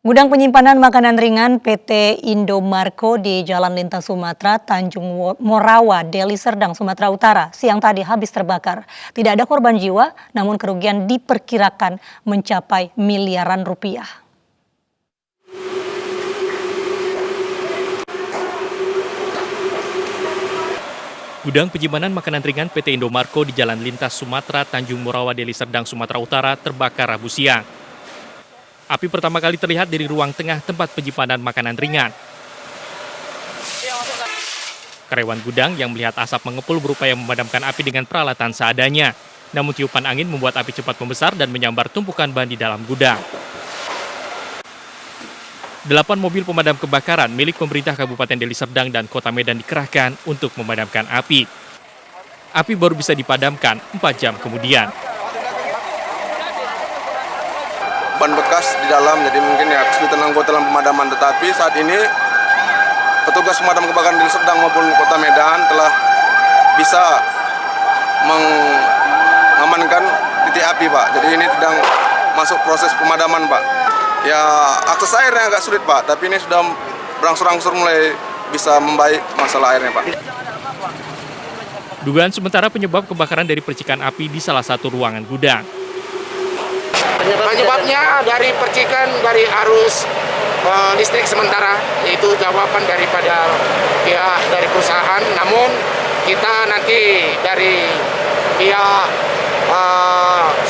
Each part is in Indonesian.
Gudang penyimpanan makanan ringan PT Indomarko di Jalan Lintas Sumatera, Tanjung Morawa, Deli Serdang, Sumatera Utara, siang tadi habis terbakar. Tidak ada korban jiwa, namun kerugian diperkirakan mencapai miliaran rupiah. Gudang penyimpanan makanan ringan PT Indomarko di Jalan Lintas Sumatera, Tanjung Morawa, Deli Serdang, Sumatera Utara terbakar Rabu siang. Api pertama kali terlihat dari ruang tengah tempat penyimpanan makanan ringan. Karyawan gudang yang melihat asap mengepul berupaya memadamkan api dengan peralatan seadanya. Namun tiupan angin membuat api cepat membesar dan menyambar tumpukan ban di dalam gudang. 8 mobil pemadam kebakaran milik pemerintah Kabupaten Deli Serdang dan Kota Medan dikerahkan untuk memadamkan api. Api baru bisa dipadamkan 4 jam kemudian. Ban bekas di dalam, jadi mungkin ya kesulitan anggota dalam pemadaman. Tetapi saat ini petugas pemadam kebakaran Deli Serdang maupun Kota Medan telah bisa mengamankan titik api, Pak. Jadi ini sedang masuk proses pemadaman, Pak. Ya, akses airnya agak sulit, Pak, tapi ini sudah berangsur-angsur mulai bisa membaik masalah airnya, Pak. Dugaan sementara penyebab kebakaran dari percikan api di salah satu ruangan gudang. Penyebabnya dari percikan dari arus listrik sementara, yaitu jawaban daripada pihak dari perusahaan. Namun kita nanti dari pihak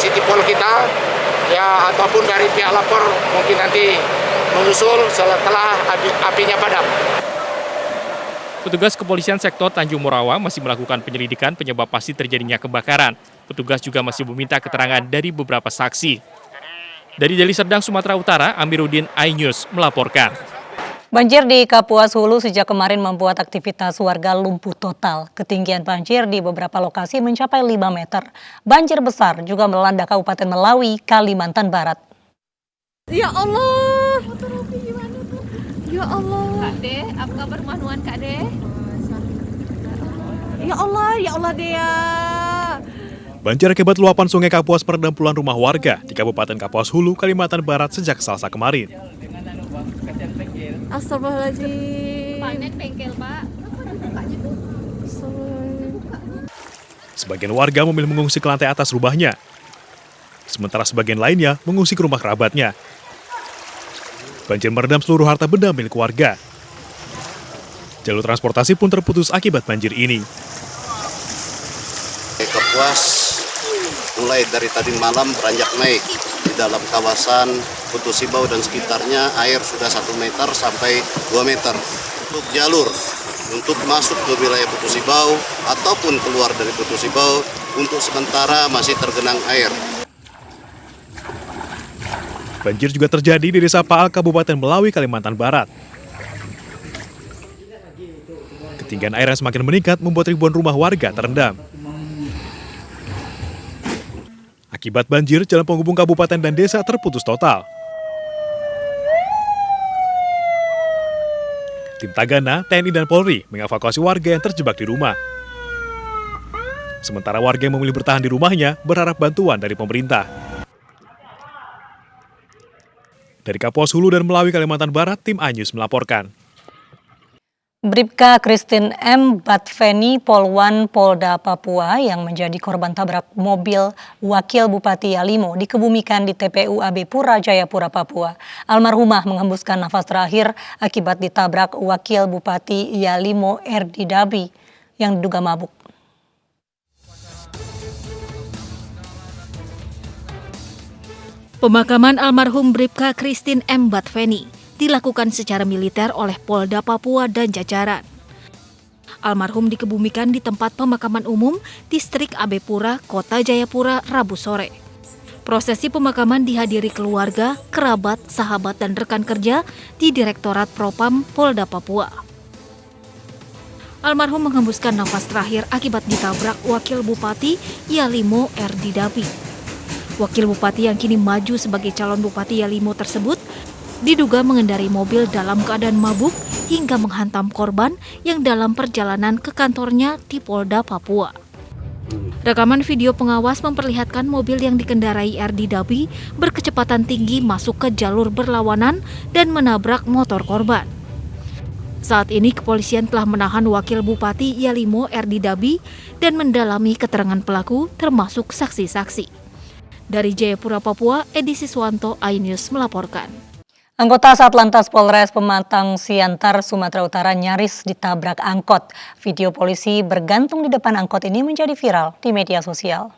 Citipol kita, ya ataupun dari pihak lapor mungkin nanti menyusul setelah apinya padam. Petugas kepolisian sektor Tanjung Morawa masih melakukan penyelidikan penyebab pasti terjadinya kebakaran. Petugas juga masih meminta keterangan dari beberapa saksi. Dari Deli Serdang, Sumatera Utara, Amiruddin, iNews melaporkan. Banjir di Kapuas Hulu sejak kemarin membuat aktivitas warga lumpuh total. Ketinggian banjir di beberapa lokasi mencapai 5 meter. Banjir besar juga melanda Kabupaten Melawi, Kalimantan Barat. Ya Allah. Ya Allah. Kak De, apa kabar Manuan Kak De? Ya Allah Dea. Banjir akibat luapan sungai Kapuas merendam puluhan rumah warga di Kabupaten Kapuas Hulu, Kalimantan Barat sejak Selasa kemarin. Astagfirullahaladzim. Panet bengkel, Pak. Sebagian warga memilih mengungsi ke lantai atas rumahnya. Sementara sebagian lainnya mengungsi ke rumah kerabatnya. Banjir merendam seluruh harta benda milik warga. Jalur transportasi pun terputus akibat banjir ini. Kapuas mulai dari tadi malam beranjak naik. Di dalam kawasan Putu Sibau dan sekitarnya air sudah 1 meter sampai 2 meter. Untuk jalur untuk masuk ke wilayah Putu Sibau ataupun keluar dari Putu Sibau untuk sementara masih tergenang air. Banjir juga terjadi di Desa Paal, Kabupaten Melawi, Kalimantan Barat. Ketinggian air yang semakin meningkat membuat ribuan rumah warga terendam. Akibat banjir, jalan penghubung kabupaten dan desa terputus total. Tim Tagana, TNI dan Polri mengevakuasi warga yang terjebak di rumah. Sementara warga yang memilih bertahan di rumahnya berharap bantuan dari pemerintah. Dari Kapuas Hulu dan Melawi, Kalimantan Barat, tim iNews melaporkan. Bribka Christine M. Batveni, Polwan Polda Papua yang menjadi korban tabrak mobil Wakil Bupati Yalimo dikebumikan di TPU AB Pura, Jayapura, Papua. Almarhumah menghembuskan nafas terakhir akibat ditabrak Wakil Bupati Yalimo Erdi Dabi yang diduga mabuk. Pemakaman almarhum Bribka Christine M. Batveni dilakukan secara militer oleh Polda Papua dan jajaran. Almarhum dikebumikan di tempat pemakaman umum Distrik AB Pura, Kota Jayapura, Rabu sore. Prosesi pemakaman dihadiri keluarga, kerabat, sahabat, dan rekan kerja di Direktorat Propam Polda Papua. Almarhum menghembuskan nafas terakhir akibat ditabrak Wakil Bupati Yalimo Erdi Dabi. Wakil Bupati yang kini maju sebagai calon Bupati Yalimo tersebut diduga mengendarai mobil dalam keadaan mabuk hingga menghantam korban yang dalam perjalanan ke kantornya di Polda Papua. Rekaman video pengawas memperlihatkan mobil yang dikendarai RD Dabi berkecepatan tinggi masuk ke jalur berlawanan dan menabrak motor korban. Saat ini kepolisian telah menahan Wakil Bupati Yalimo RD Dabi dan mendalami keterangan pelaku termasuk saksi-saksi. Dari Jayapura, Papua, Edi Siswanto, iNews melaporkan. Anggota Satlantas Polres Pematang Siantar, Sumatera Utara nyaris ditabrak angkot. Video polisi bergantung di depan angkot ini menjadi viral di media sosial.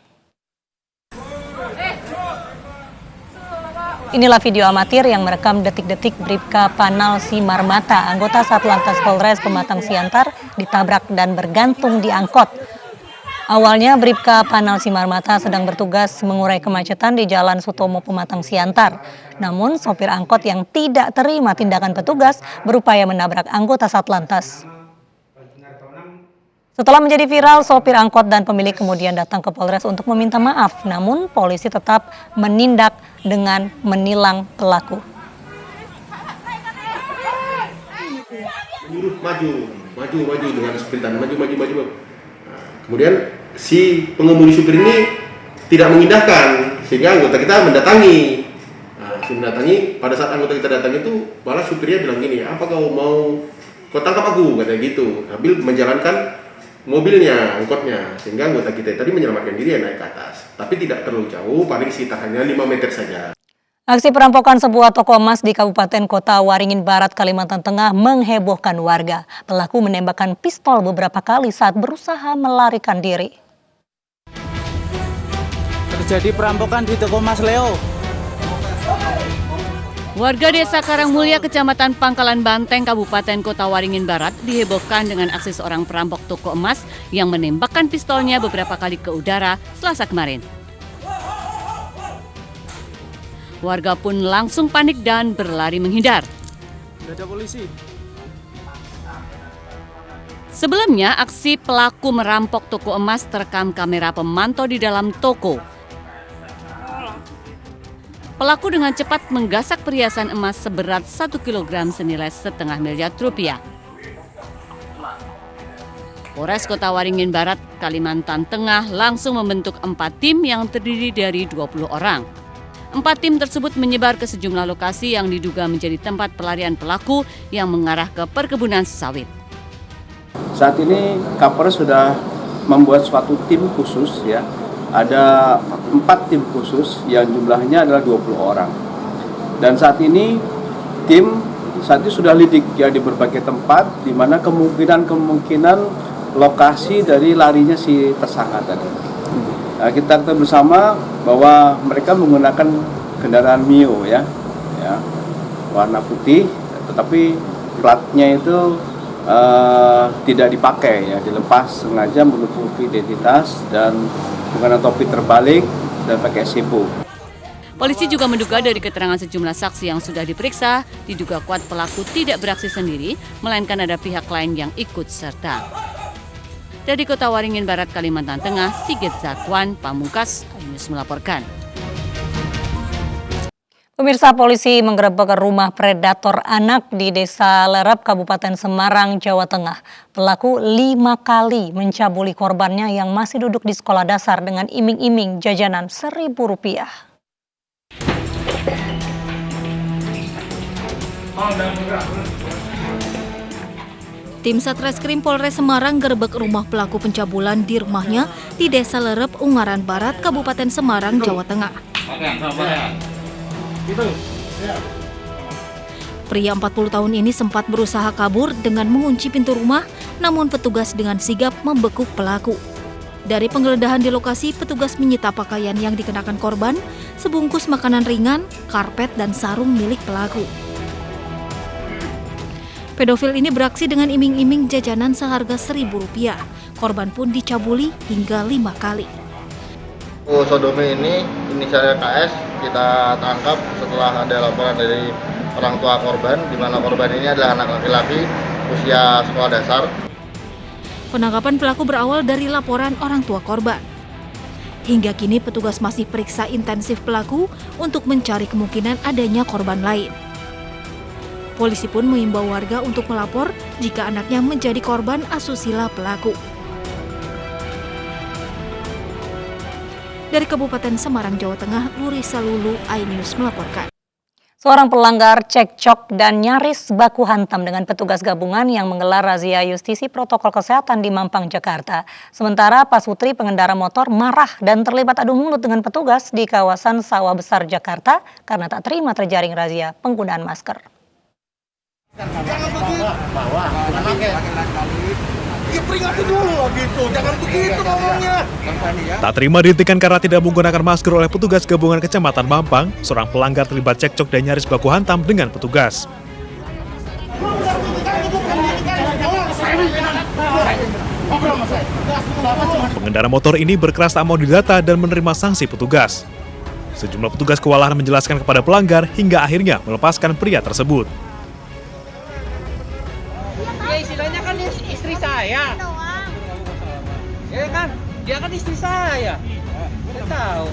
Inilah video amatir yang merekam detik-detik Bribka Panal Simarmata, anggota Satlantas Polres Pematang Siantar, ditabrak dan bergantung di angkot. Awalnya Bribka Panal Simarmata sedang bertugas mengurai kemacetan di Jalan Sutomo Pematang Siantar. Namun sopir angkot yang tidak terima tindakan petugas berupaya menabrak anggota Satlantas. Setelah menjadi viral, sopir angkot dan pemilik kemudian datang ke Polres untuk meminta maaf. Namun polisi tetap menindak dengan menilang pelaku. Maju dengan sprintan, maju. Kemudian si pengemudi supir ini tidak mengindahkan, sehingga anggota kita mendatangi. Pada saat anggota kita datang itu, malah supirnya bilang gini, apa kau tangkap aku, katanya gitu, sambil menjalankan mobilnya, angkotnya, sehingga anggota kita tadi menyelamatkan diri naik ke atas. Tapi tidak terlalu jauh, paling sekitar hanya 5 meter saja. Aksi perampokan sebuah toko emas di Kabupaten Kota Waringin Barat, Kalimantan Tengah menghebohkan warga. Pelaku menembakkan pistol beberapa kali saat berusaha melarikan diri. Terjadi perampokan di toko emas Leo. Warga Desa Karangmulya, Kecamatan Pangkalan Banteng, Kabupaten Kota Waringin Barat dihebohkan dengan aksi seorang perampok toko emas yang menembakkan pistolnya beberapa kali ke udara Selasa kemarin. Warga pun langsung panik dan berlari menghindar. Sudah ada polisi. Sebelumnya, aksi pelaku merampok toko emas terekam kamera pemantau di dalam toko. Pelaku dengan cepat menggasak perhiasan emas seberat 1 kg senilai setengah miliar rupiah. Polres Kota Waringin Barat, Kalimantan Tengah langsung membentuk 4 tim yang terdiri dari 20 orang. 4 tim tersebut menyebar ke sejumlah lokasi yang diduga menjadi tempat pelarian pelaku yang mengarah ke perkebunan sawit. Saat ini Kapolres sudah membuat suatu tim khusus ya. Ada 4 tim khusus yang jumlahnya adalah 20 orang. Dan saat ini tim sudah lidik ya di berbagai tempat di mana kemungkinan lokasi dari larinya si tersangka tadi. Kita ketahui bersama bahwa mereka menggunakan kendaraan Mio ya, warna putih, tetapi platnya itu tidak dipakai ya, dilepas sengaja menutupi identitas dan menggunakan topi terbalik dan pakai sipu. Polisi juga menduga dari keterangan sejumlah saksi yang sudah diperiksa, diduga kuat pelaku tidak beraksi sendiri, melainkan ada pihak lain yang ikut serta. Dari Kota Waringin Barat, Kalimantan Tengah, Sigit Zakwan Pamungkas, iNews melaporkan. Pemirsa, polisi menggerebek rumah predator anak di Desa Lerep, Kabupaten Semarang, Jawa Tengah. Pelaku 5 kali mencabuli korbannya yang masih duduk di sekolah dasar dengan iming-iming jajanan Rp1.000. Tim Satreskrim Polres Semarang gerebek rumah pelaku pencabulan di rumahnya di Desa Lerep, Ungaran Barat, Kabupaten Semarang, Jawa Tengah. Pria 40 tahun ini sempat berusaha kabur dengan mengunci pintu rumah, namun petugas dengan sigap membekuk pelaku. Dari penggeledahan di lokasi, petugas menyita pakaian yang dikenakan korban, sebungkus makanan ringan, karpet, dan sarung milik pelaku. Pedofil ini beraksi dengan iming-iming jajanan seharga Rp1.000. Korban pun dicabuli hingga 5 kali. Sodomi ini inisialnya KS kita tangkap setelah ada laporan dari orang tua korban, di mana korban ini adalah anak laki-laki usia sekolah dasar. Penangkapan pelaku berawal dari laporan orang tua korban. Hingga kini petugas masih periksa intensif pelaku untuk mencari kemungkinan adanya korban lain. Polisi pun mengimbau warga untuk melapor jika anaknya menjadi korban asusila pelaku. Dari Kabupaten Semarang, Jawa Tengah, Lurisa Lulu, iNews melaporkan. Seorang pelanggar cekcok dan nyaris baku hantam dengan petugas gabungan yang menggelar razia justisi protokol kesehatan di Mampang, Jakarta. Sementara Pasutri pengendara motor marah dan terlibat adu mulut dengan petugas di kawasan Sawah Besar, Jakarta karena tak terima terjaring razia penggunaan masker. Jangan begitu. Ya peringati dulu gitu, jangan begitu ngomongnya. Tak terima dihentikan karena tidak menggunakan masker oleh petugas gabungan Kecamatan Mampang, seorang pelanggar terlibat cekcok dan nyaris baku hantam dengan petugas. Pengendara motor ini berkeras tak mau didata dan menerima sanksi petugas. Sejumlah petugas kewalahan menjelaskan kepada pelanggar hingga akhirnya melepaskan pria tersebut. Ya istilahnya kan istri saya. Ya kan, dia kan istri saya. Saya tahu.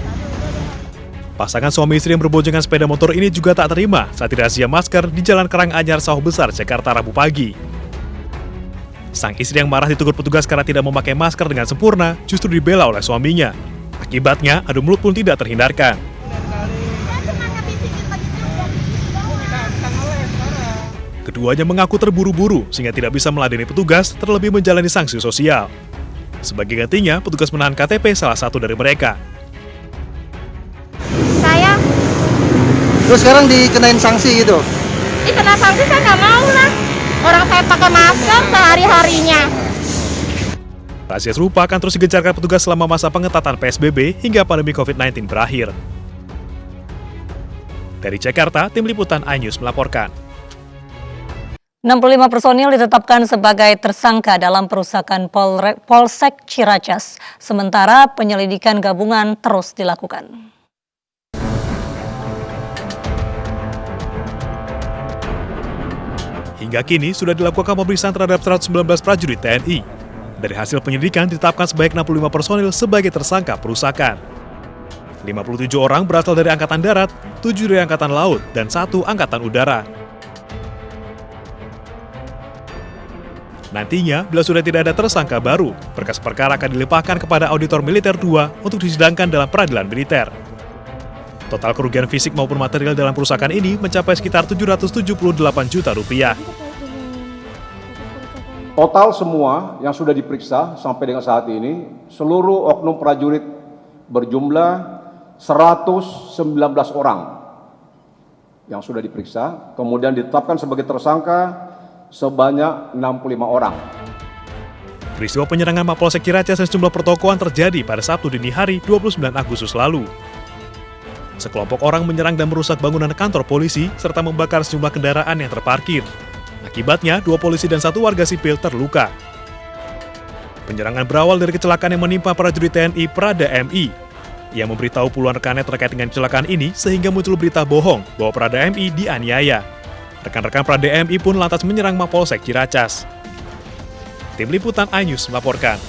Pasangan suami istri yang berboncengan sepeda motor ini juga tak terima saat dirazia masker di Jalan Karanganyar Sawah Besar, Jakarta Rabu pagi. Sang istri yang marah ditegur petugas karena tidak memakai masker dengan sempurna justru dibela oleh suaminya. Akibatnya, adu mulut pun tidak terhindarkan. Keduanya mengaku terburu-buru sehingga tidak bisa meladeni petugas, terlebih menjalani sanksi sosial. Sebagai gantinya, petugas menahan KTP salah satu dari mereka. Saya. Terus sekarang dikenain sanksi gitu? Kena sanksi saya nggak mau lah. Orang saya pakai masker sehari-harinya. Razia serupa akan terus digencarkan petugas selama masa pengetatan PSBB hingga pandemi COVID-19 berakhir. Dari Jakarta, Tim Liputan iNews melaporkan. 65 personil ditetapkan sebagai tersangka dalam perusakan Polsek Ciracas. Sementara penyelidikan gabungan terus dilakukan. Hingga kini sudah dilakukan pemeriksaan terhadap 119 prajurit TNI. Dari hasil penyelidikan ditetapkan sebanyak 65 personil sebagai tersangka perusakan. 57 orang berasal dari Angkatan Darat, 7 dari Angkatan Laut, dan 1 Angkatan Udara. Nantinya, bila sudah tidak ada tersangka baru, berkas perkara akan dilimpahkan kepada Auditor Militer 2 untuk disidangkan dalam peradilan militer. Total kerugian fisik maupun material dalam perusakan ini mencapai sekitar 778 juta rupiah. Total semua yang sudah diperiksa sampai dengan saat ini, seluruh oknum prajurit berjumlah 119 orang yang sudah diperiksa, kemudian ditetapkan sebagai tersangka sebanyak 65 orang. Peristiwa penyerangan Mapolsek Ciracas dan sejumlah pertokoan terjadi pada Sabtu dini hari 29 Agustus lalu. Sekelompok orang menyerang dan merusak bangunan kantor polisi serta membakar sejumlah kendaraan yang terparkir. Akibatnya, 2 polisi dan 1 warga sipil terluka. Penyerangan berawal dari kecelakaan yang menimpa prajurit TNI Prada MI. Ia memberitahu puluhan rekannya terkait dengan kecelakaan ini sehingga muncul berita bohong bahwa Prada MI dianiaya. Rekan-rekan Prada MI pun lantas menyerang Mapolsek Ciracas. Tim Liputan iNews melaporkan.